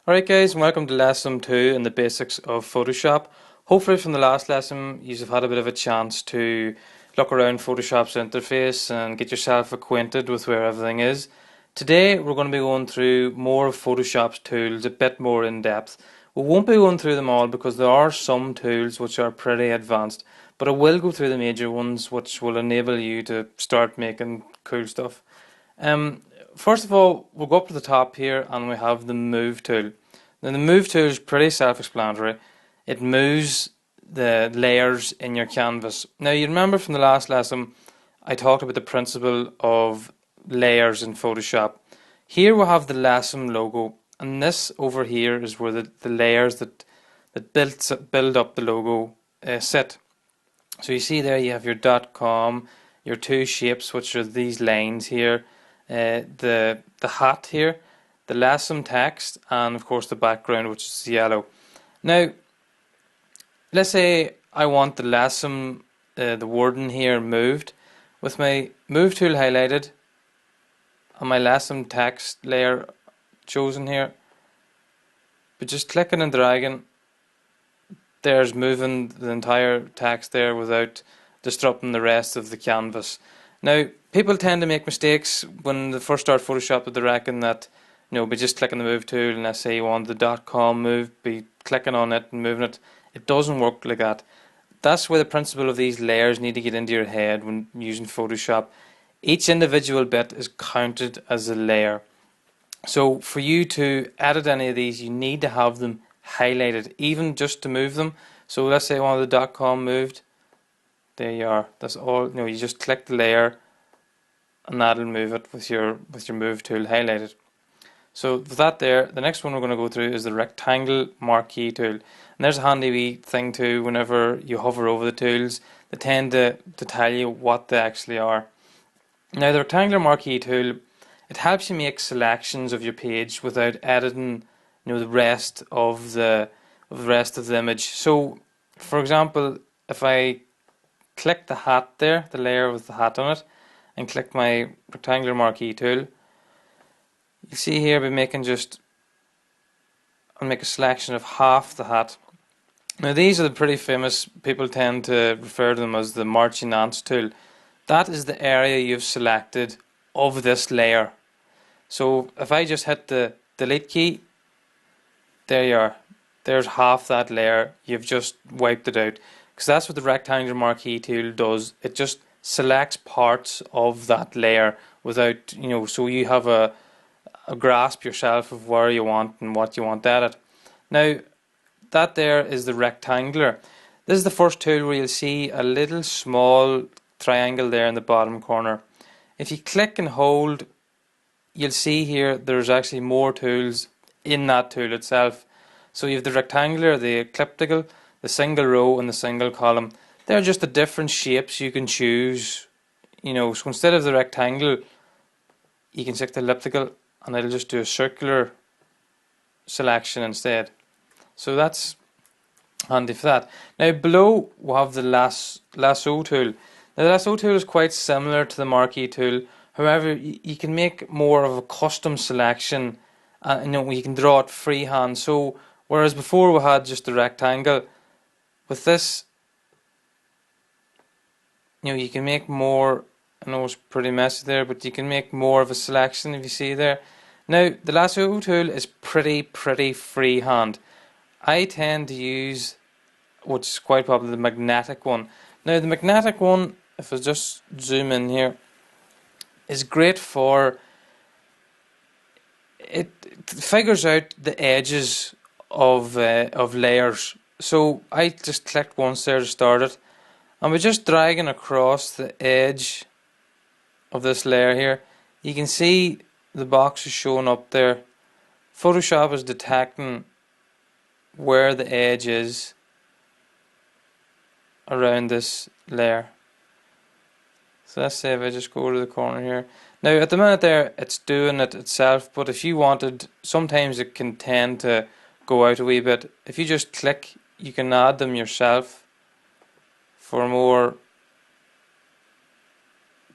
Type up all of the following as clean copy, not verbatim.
Alright guys, and welcome to lesson 2 in the basics of Photoshop. Hopefully from the last lesson you've had a bit of a chance to look around Photoshop's interface and get yourself acquainted with where everything is. Today we're going to be going through more of Photoshop's tools, a bit more in depth. We won't be going through them all because there are some tools which are pretty advanced, but I will go through the major ones which will enable you to start making cool stuff. First of all, we'll go up to the top here and we have the Move tool. Now the Move tool is pretty self-explanatory. It moves the layers in your canvas. Now you remember from the last lesson I talked about the principle of layers in Photoshop. Here we have the Lessom logo, and this over here is where the layers that build up the logo sit. So you see there you have your .com, your two shapes which are these lines here, the hat here, the Lessom text, and of course the background which is yellow. Now let's say I want the Lessom, the wording here moved. With my Move tool highlighted and my Lessom text layer chosen here, but just clicking and dragging, there's moving the entire text there without disrupting the rest of the canvas. Now people tend to make mistakes when they first start Photoshop, but they reckon that by just clicking the Move tool, and let's say you want the .com move, be clicking on it and moving it. It doesn't work like that. That's where the principle of these layers need to get into your head when using Photoshop. Each individual bit is counted as a layer. So for you to edit any of these, you need to have them highlighted, even just to move them. So let's say I want the .com moved. There you are. That's all. You just click the layer, and that'll move it with your Move tool highlighted. So with that there, the next one we're going to go through is the rectangle marquee tool. And there's a handy wee thing too. Whenever you hover over the tools, they tend to tell you what they actually are. Now the rectangular marquee tool, it helps you make selections of your page without editing the rest of the image. So for example, if I click the hat there, the layer with the hat on it, and click my rectangular marquee tool, you see here I'll make a selection of half the hat. Now these are the pretty famous, people tend to refer to them as the marching ants tool. That is the area you've selected of this layer. So if I just hit the delete key, there you are. There's half that layer. You've just wiped it out. Because that's what the rectangular marquee tool does. It just selects parts of that layer without, so you have a grasp yourself of where you want and what you want to edit. Now that there is the rectangular. This is the first tool where you'll see a little small triangle there in the bottom corner. If you click and hold, you'll see here there's actually more tools in that tool itself. So you have the rectangular, the elliptical, the single row and the single column. They're just the different shapes you can choose. So instead of the rectangle, you can select the elliptical and it'll just do a circular selection instead. So that's handy for that. Now below we have the lasso tool. Now the lasso tool is quite similar to the marquee tool. However, you can make more of a custom selection. You can draw it freehand. So whereas before we had just the rectangle, with this, you can make more. I know it's pretty messy there, but you can make more of a selection if you see there. Now the lasso tool is pretty freehand. I tend to use, which is quite popular, the magnetic one. Now the magnetic one, if I just zoom in here, is great for it figures out the edges of layers. So I just clicked once there to start it, and we're just dragging across the edge of this layer here. You can see the box is showing up there. Photoshop is detecting where the edge is around this layer. So let's say if I just go to the corner here. Now at the minute there it's doing it itself, but if you wanted, sometimes it can tend to go out a wee bit. If you just click, you can add them yourself for more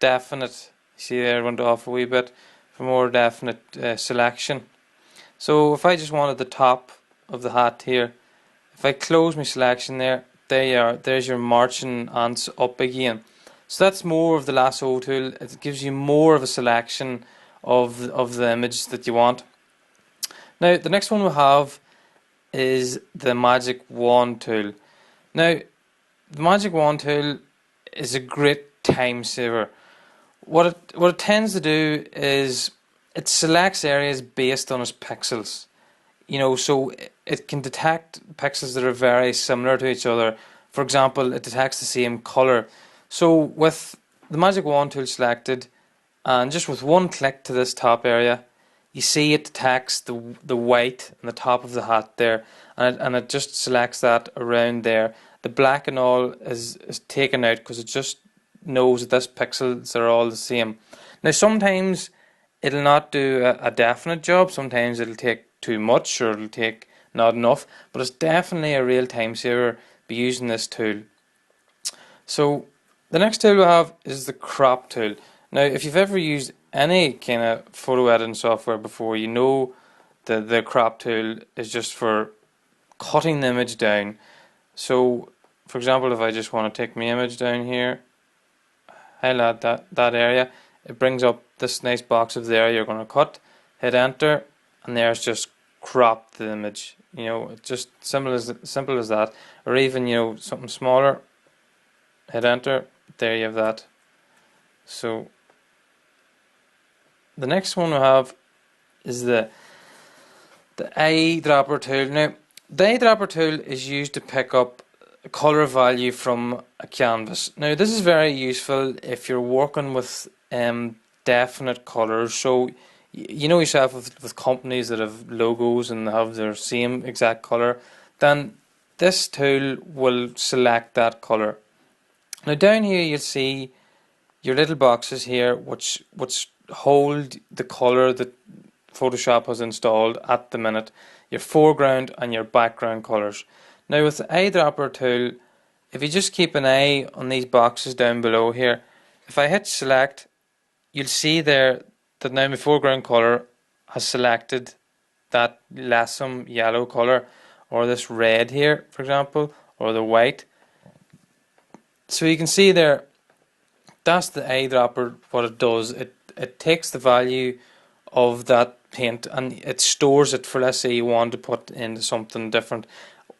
definite. See there, it went off a wee bit, for more definite selection. So if I just wanted the top of the hat here, if I close my selection there you are, there's your marching ants up again. So that's more of the lasso tool. It gives you more of a selection of the image that you want. Now the next one we have is the magic wand tool. Now the magic wand tool is a great time saver. What it tends to do is it selects areas based on its pixels. So it can detect pixels that are very similar to each other. For example, it detects the same color. So with the magic wand tool selected, and just with one click to this top area, you see it detects the white on the top of the hat there, and it just selects that around there. The black and all is taken out because it just knows that this pixels are all the same. Now sometimes it'll not do a definite job. Sometimes it'll take too much or it'll take not enough, but it's definitely a real time saver by using this tool. So the next tool we have is the crop tool. Now if you've ever used any kind of photo editing software before, you know that the crop tool is just for cutting the image down. So for example, if I just want to take my image down here, highlight that area, it brings up this nice box of the area you're going to cut, hit enter, and there's just cropped the image. It's just simple as that. Or even something smaller, hit enter, there you have that. So the next one we have is the eyedropper tool. Now the eyedropper tool is used to pick up a color value from a canvas. Now this is very useful if you're working with definite colors. So you know yourself with companies that have logos and have their same exact color, then this tool will select that color. Now down here you'll see your little boxes here which hold the color that Photoshop has installed at the minute, your foreground and your background colors. Now with the eyedropper tool, if you just keep an eye on these boxes down below here, if I hit select, you'll see there that now my foreground color has selected that Lessom yellow color, or this red here for example, or the white. So you can see there, that's the eyedropper. What it does, it takes the value of that paint and it stores it for, let's say you want to put into something different.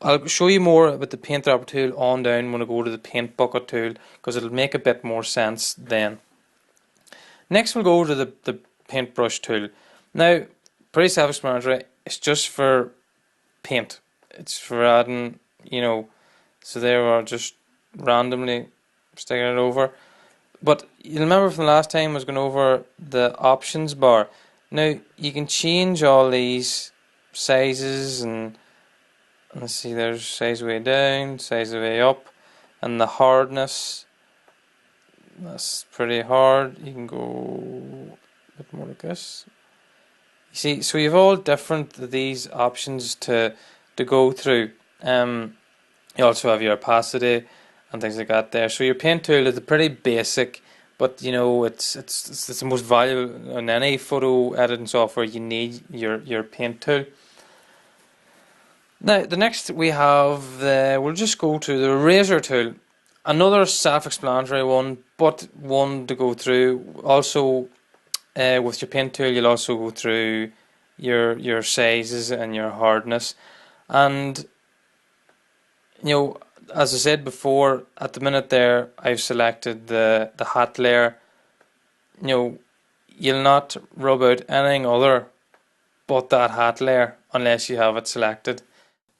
I'll show you more about the paint dropper tool on down when I go to the paint bucket tool, because it'll make a bit more sense then. Next we'll go to the paintbrush tool. Now pretty self-explanatory, it's just for paint. It's for adding, so there we are, just randomly sticking it over. But you remember from the last time I was going over the options bar. Now you can change all these sizes, and let's see, there's size way down, size way up, and the hardness. That's pretty hard. You can go a bit more like this. You see, so you've all different these options to go through. You also have your opacity and things like that there. So your paint tool is a pretty basic, but it's the most valuable in any photo editing software. You need your paint tool. Now the next we have we'll just go to the eraser tool. Another self-explanatory one, but one to go through. Also with your paint tool you'll also go through your sizes and your hardness, and as I said before, at the minute there I've selected the hat layer. You'll not rub out anything other but that hat layer unless you have it selected.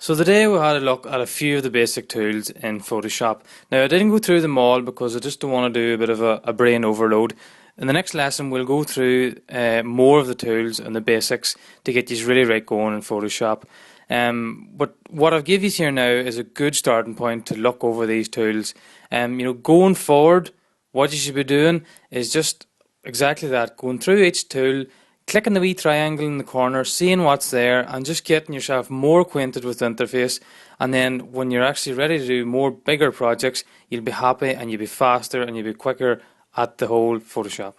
So today we had a look at a few of the basic tools in Photoshop. Now I didn't go through them all because I just don't want to do a bit of a brain overload. In the next lesson we'll go through more of the tools and the basics to get you really right going in Photoshop. But what I've given you here now is a good starting point to look over these tools. Going forward, what you should be doing is just exactly that, going through each tool, clicking the wee triangle in the corner, seeing what's there, and just getting yourself more acquainted with the interface. And then when you're actually ready to do more bigger projects, you'll be happy and you'll be faster and you'll be quicker at the whole Photoshop.